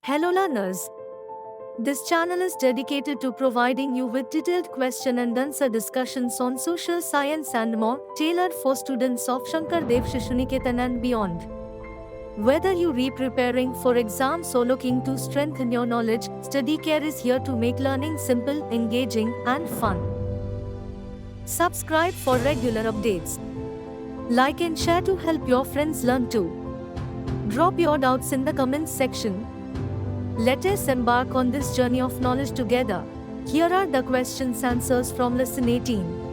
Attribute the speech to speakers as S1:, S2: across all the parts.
S1: Hello learners. This channel is dedicated to providing you with detailed question and answer discussions on social science and more, tailored for students of Shankar Dev Shishuniketen and beyond. Whether you re-preparing for exams or looking to strengthen your knowledge, Study Care is here to make learning simple, engaging, and fun. Subscribe for regular updates. Like and share to help your friends learn too. Drop your doubts in the comments section. Let us embark on this journey of knowledge together. Here are the questions answers from lesson 18.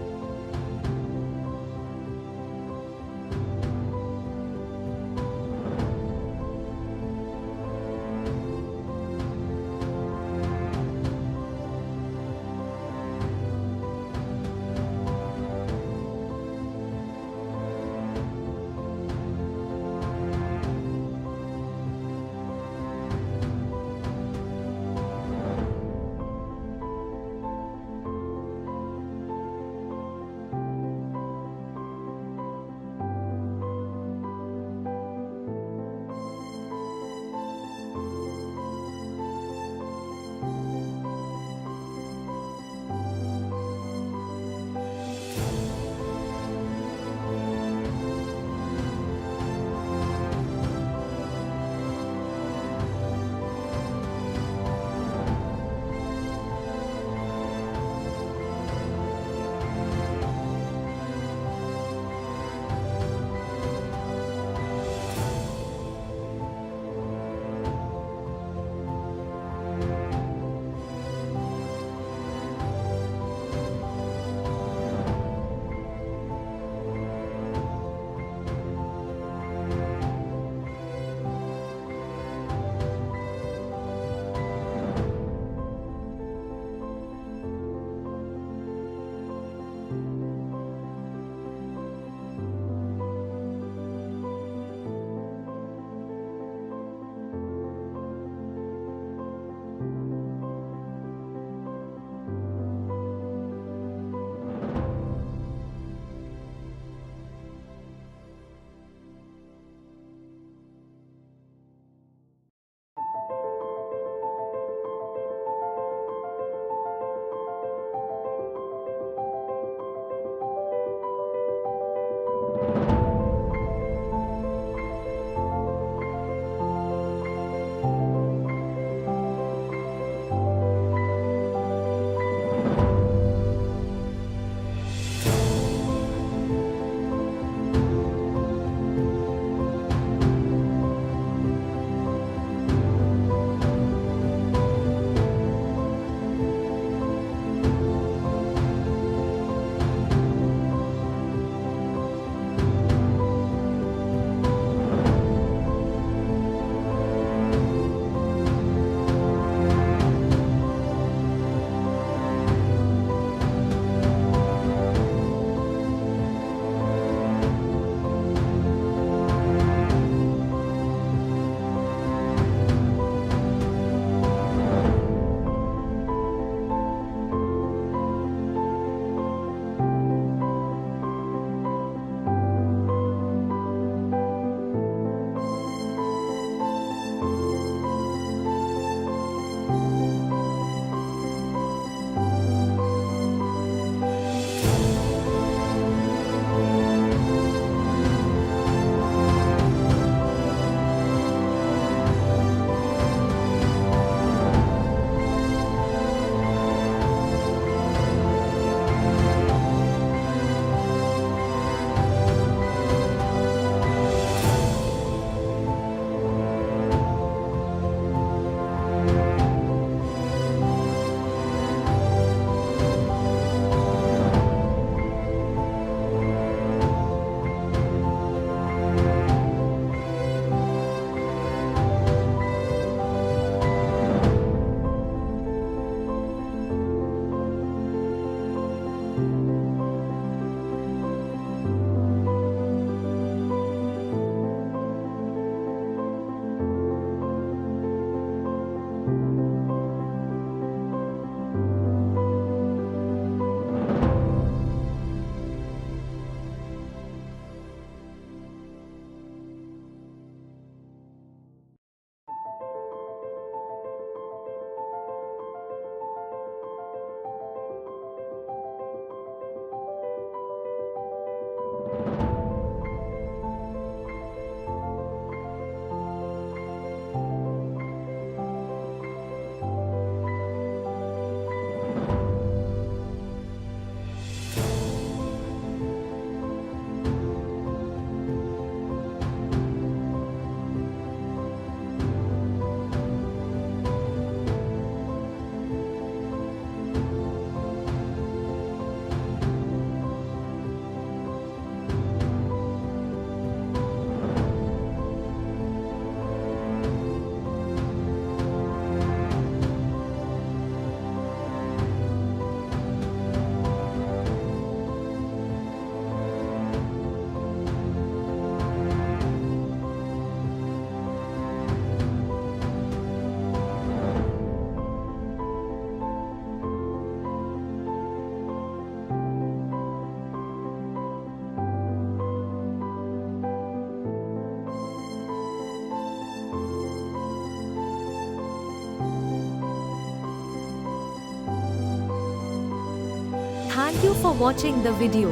S1: Thank you for watching the video.